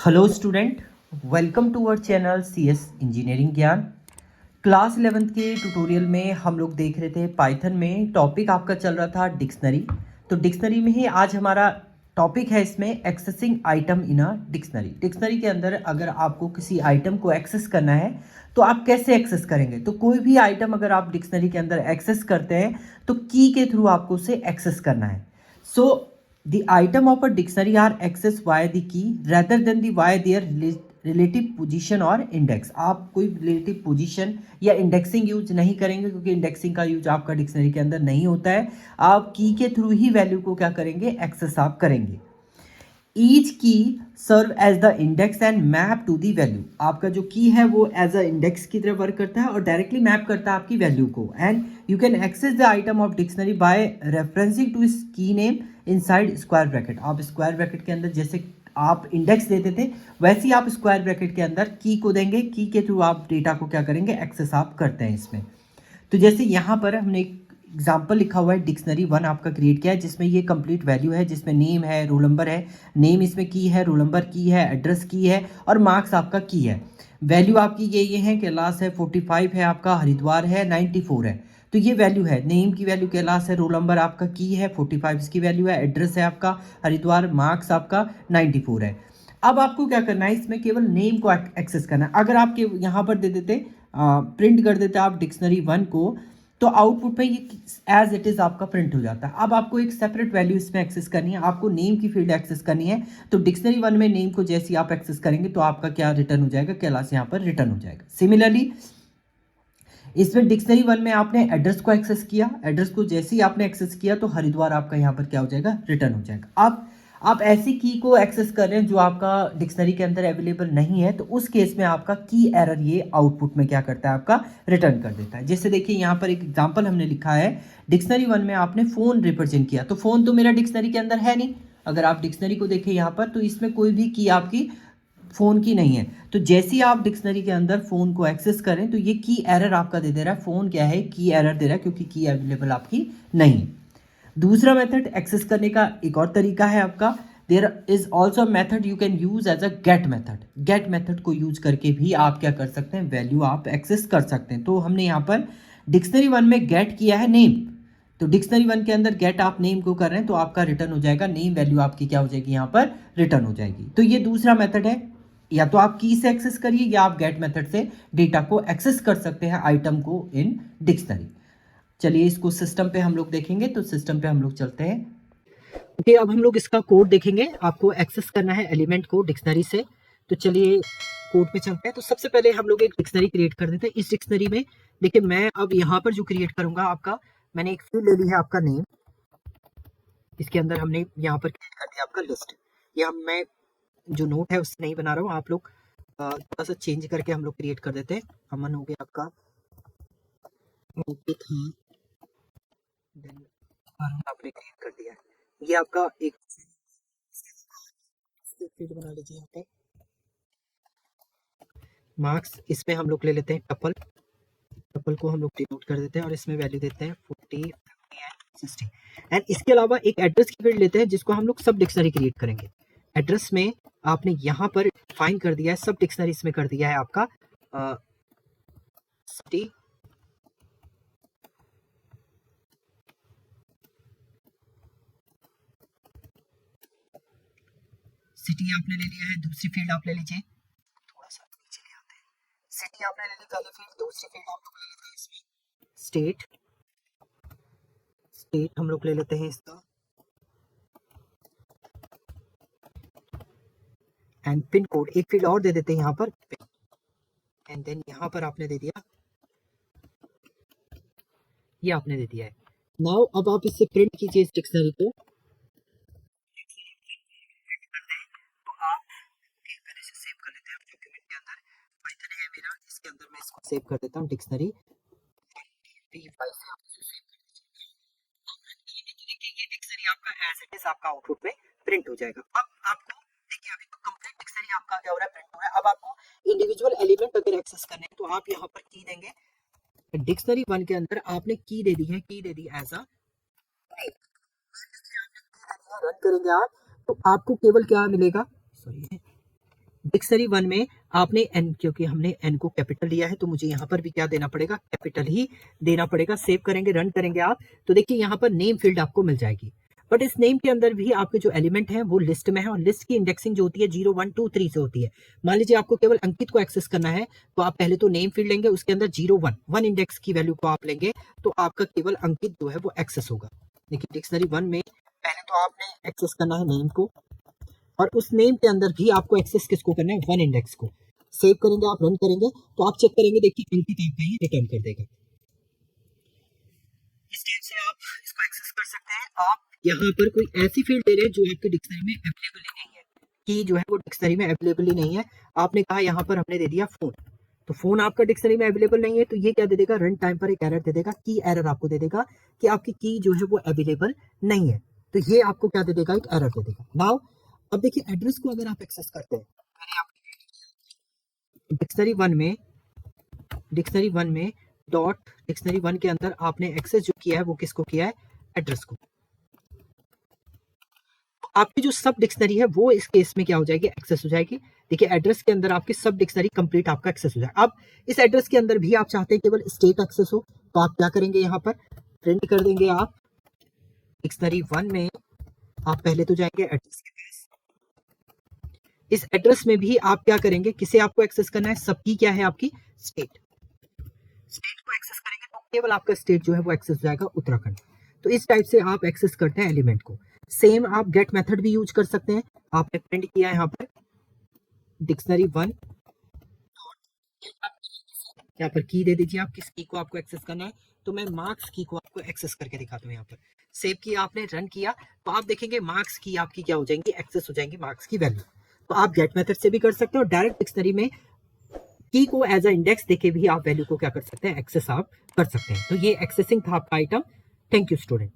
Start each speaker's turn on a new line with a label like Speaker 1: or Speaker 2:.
Speaker 1: Hello student, welcome to our channel CS engineering Gyan. Class 11th के tutorial में हम लोग देख रहे थे पाइथन में टॉपिक आपका चल रहा था डिक्शनरी। तो डिक्शनरी में ही आज हमारा टॉपिक है इसमें accessing item in a dictionary. Dictionary के अंदर अगर आपको किसी आइटम को एक्सेस करना है तो आप कैसे एक्सेस करेंगे। तो कोई भी आइटम अगर आप डिक्शनरी के अंदर एक्सेस करते हैं तो की के थ्रू आपको उसे एक्सेस करना है। So the item of a dictionary are accessed via the key rather than the via their relative position और इंडेक्स। आप कोई रिलेटिव पोजीशन या इंडेक्सिंग यूज नहीं करेंगे क्योंकि इंडेक्सिंग का यूज आपका डिक्शनरी के अंदर नहीं होता है। आप की के थ्रू ही वैल्यू को क्या करेंगे, एक्सेस आप करेंगे। Each key serve as the index and map to the value. आपका जो की है वो एज अ इंडेक्स की तरह वर्क करता है और डायरेक्टली मैप करता है आपकी वैल्यू को। And you can access the item of dictionary by referencing to इस key name inside square bracket. आप स्क्वायर ब्रैकेट के अंदर जैसे आप इंडेक्स देते थे वैसे ही आप स्क्वायर ब्रैकेट के अंदर की को देंगे। की के थ्रू आप डेटा को क्या करेंगे, एक्सेस आप करते हैं इसमें। तो जैसे यहाँ पर हमने एक एग्जाम्पल लिखा हुआ है, डिक्शनरी 1 आपका क्रिएट किया है जिसमें ये कंप्लीट वैल्यू है, जिसमें नेम है, रोल नंबर है, नेम इसमें की है, रोल नंबर की है, एड्रेस की है और मार्क्स आपका की है। वैल्यू आपकी ये है, कैलाश है 45 है, आपका हरिद्वार है 94 है। तो ये वैल्यू है, नेम की वैल्यू कैलाश है, रोल नंबर आपका की है 45 इसकी वैल्यू है, एड्रेस है आपका हरिद्वार, मार्क्स आपका 94 है। अब आपको क्या करना है, इसमें केवल नेम को एक्सेस करना है। अगर आपके यहाँ पर दे देते प्रिंट कर देते आप डिक्शनरी 1 को तो आउटपुट पे ये एज इट इज आपका प्रिंट हो जाता है। अब आपको एक सेपरेट वैल्यू इसमें एक्सेस करनी है, आपको नेम की फील्ड एक्सेस करनी है। तो डिक्शनरी 1 में नेम को जैसे ही आप एक्सेस करेंगे तो आपका क्या रिटर्न हो जाएगा, कैलाश यहाँ पर रिटर्न हो जाएगा। सिमिलरली इसमें डिक्शनरी 1 में आपने एड्रेस को एक्सेस किया, एड्रेस को जैसे ही आपने एक्सेस किया तो हरिद्वार आपका यहाँ पर क्या हो जाएगा, रिटर्न हो जाएगा। अब आप ऐसी की को एक्सेस कर रहे हैं जो आपका डिक्शनरी के अंदर अवेलेबल नहीं है, तो उस केस में आपका की एरर ये आउटपुट में क्या करता है, आपका रिटर्न कर देता है। जैसे देखिए यहाँ पर एक एग्जांपल हमने लिखा है, डिक्शनरी 1 में आपने फोन रिप्रेजेंट किया, तो फोन तो मेरा डिक्शनरी के अंदर है नहीं। अगर आप डिक्शनरी को देखें यहाँ पर तो इसमें कोई भी की आपकी फ़ोन की नहीं है। तो जैसे ही आप डिक्शनरी के अंदर फ़ोन को एक्सेस करें तो ये की एरर आपका दे दे रहा है। फ़ोन क्या है, की एरर दे रहा है क्योंकि की अवेलेबल आपकी नहीं है। दूसरा मेथड एक्सेस करने का एक और तरीका है आपका, there is also method you can use as a get method. Get method को यूज करके भी आप क्या कर सकते हैं, वैल्यू आप एक्सेस कर सकते हैं। तो हमने यहाँ पर डिक्शनरी 1 में गेट किया है नेम, तो डिक्शनरी 1 के अंदर गेट आप नेम को कर रहे हैं तो आपका रिटर्न हो जाएगा, नेम वैल्यू आपकी क्या हो जाएगी, यहाँ पर रिटर्न हो जाएगी। तो ये दूसरा मेथड है, या तो आप की से एक्सेस करिए या आप गेट मेथड से डेटा को एक्सेस कर सकते हैं आइटम को इन डिक्शनरी। चलिए इसको सिस्टम पे हम लोग देखेंगे, तो सिस्टम पे हम लोग चलते हैं। ओके, अब हम लोग इसका कोड देखेंगे। आपको एक्सेस करना है एलिमेंट को डिक्शनरी से, तो चलिए कोड पे चलते हैं। तो सबसे पहले हम लोग एक डिक्शनरी क्रिएट कर देते हैं। इस डिक्शनरी में देखिए मैं अब यहाँ पर जो क्रिएट करूंगा, आपका मैंने एक फील्ड ले ली है आपका नेम, इसके अंदर हमने यहाँ पर क्रिएट कर दिया आपका लिस्ट। या मैं जो नोट है उससे नहीं बना रहा हूँ, आप लोग थोड़ा सा चेंज करके हम लोग क्रिएट कर देते हैं। अमन हो गया आपका, आपने क्रिएट कर दिया है। ये आपका एक फील्ड बना लीजिए यहाँ पे। मार्क्स इसमें हम लोग ले लेते हैं टपल, टपल को हम लोग डिनोट कर देते हैं और इसमें वैल्यू देते हैं 40, 50 एंड 60। एंड इसके अलावा एक एड्रेस की फील्ड लेते हैं जिसको हम लोग सब डिक्शनरी क्रिएट करेंगे। एड्रेस में आपने यहाँ पर फाइन कर दिया है, सब डिक्शनरी इसमें कर दिया है आपका सिटी, सिटी आपने ले लिया है। दूसरी फील्ड आप ले लीजिए, थोड़ा सा नीचे ले आते हैं। सिटी आपने ले ली पहली फील्ड, दूसरी फील्ड आप लोग ले लेते हैं इसमें स्टेट, स्टेट हम लोग ले लेते हैं इसका, एंड पिन कोड एक फील्ड और दे देते हैं यहाँ पर, एंड देन यहाँ पर आपने दे दिया, ये आपने दे दिया है। नाउ अब आप इससे प्रिंट कीजिए इस डिक्शनरी को। तो आप पहले से सेव कर लेते हैं डॉक्यूमेंट के अंदर, पाइथन है मेरा, इसके अंदर मैं इसको सेव कर देता हूँ डिक्शनरी p5 से आप इसे सेव कर दीजिए। देखिए ये डिक्शनरी आपका एज इट इज आपका आउटपुट में प्रिंट हो जाएगा। अब आपको देखिए अभी तो कंप्लीट डिक्शनरी आपका क्या हो रहा है, प्रिंट हो रहा है। अब आपको इंडिविजुअल एलिमेंट अगर एक्सेस करने हैं तो आप यहाँ पर की देंगे। डिक्शनरी 1 के अंदर आपने की दे दी है, की दे दी एज अ रन करेंगे आप तो आपको केवल क्या मिलेगा, सॉरी डिक्शनरी वन में आपने एन, क्योंकि हमने एन को कैपिटल लिया है तो मुझे यहाँ पर भी क्या देना पड़ेगा, कैपिटल ही देना पड़ेगा। सेव करेंगे, रन करेंगे आप तो देखिए यहाँ पर नेम फील्ड आपको मिल जाएगी। बट इस नेम के अंदर भी आपके जो एलिमेंट है वो लिस्ट में है, और लिस्ट की इंडेक्सिंग जो होती है 0 1 2 3 से होती है। मान लीजिए आपको केवल अंकित को एक्सेस करना है तो आप पहले तो नेम फील्ड लेंगे, उसके अंदर 0 1 इंडेक्स की वैल्यू को आप लेंगे तो आपका केवल अंकित जो है वो एक्सेस होगा। देखिए डिक्शनरी वन में पहले तो आपने एक्सेस करना है नेम को, और उस नेम के अंदर भी आपको एक्सेस किसको करना है, वन इंडेक्स को। सेव करेंगे आप, रन करेंगे तो आप चेक करेंगे, देखिए अंकित आपका ये रिटर्न कर देगा। इस टाइप से आप इसको एक्सेस कर सकते हैं। आप यहाँ पर कोई ऐसी फील्ड दे रहे हैं जो आपकी डिक्शनरी में अवेलेबल ही नहीं है, कि जो है वो डिक्शनरी में अवेलेबल ही नहीं है। आपने कहा यहाँ पर हमने दे दिया फोन, तो फोन आपका डिक्शनरी में अवेलेबल नहीं है तो ये क्या दे देगा, रन टाइम पर एक एरर दे देगा, की एरर आपको दे देगा कि आपकी की जो है वो अवेलेबल नहीं है। तो ये आपको क्या दे देगा, एक एरर दे देगा। नाउ अब देखिए एड्रेस को अगर आप एक्सेस करते हैं डिक्शनरी वन में डॉट डिक्शनरी वन के अंदर आपने एक्सेस जो किया है वो किसको किया है, एड्रेस को। आपकी जो सब डिक्शनरी है वो इस केस में क्या हो जाएगी, एक्सेस हो जाएगी। देखिए एड्रेस के अंदर आपकी सब डिक्शनरी कंप्लीट आपका एक्सेस हो जाएगा। अब इस एड्रेस के अंदर भी आप चाहते हैं केवल स्टेट एक्सेस हो तो आप क्या करेंगे, यहाँ पर प्रिंट कर देंगे आप डिक्शनरी वन में। आप पहले तो जाएंगे एड्रेस के पास, इस एड्रेस में भी आप क्या करेंगे, किसे आपको एक्सेस करना है, सबकी क्या है आपकी स्टेट को एक्सेस करेंगे तो केवल आपका स्टेट जो है वो एक्सेस हो जाएगा, उत्तराखंड। तो इस टाइप से आप एक्सेस करते हैं एलिमेंट को। सेम आप गेट मेथड भी यूज कर सकते हैं। आपने प्रिंट किया है यहाँ पर डिक्शनरी वन, यहाँ पर की दे दीजिए आप, किस की को आपको एक्सेस करना है, तो मैं मार्क्स की को आपको एक्सेस करके दिखाता हूँ। यहाँ पर सेव किया आपने, रन किया तो आप देखेंगे मार्क्स की आपकी क्या हो जाएंगी, एक्सेस हो जाएंगी मार्क्स की वैल्यू। तो आप गेट मेथड से भी कर सकते हैं और डायरेक्ट डिक्शनरी में की को एज अ इंडेक्स देके भी आप वैल्यू को क्या कर सकते हैं, एक्सेस आप कर सकते हैं। तो ये एक्सेसिंग था आपका आइटम। Thank you student.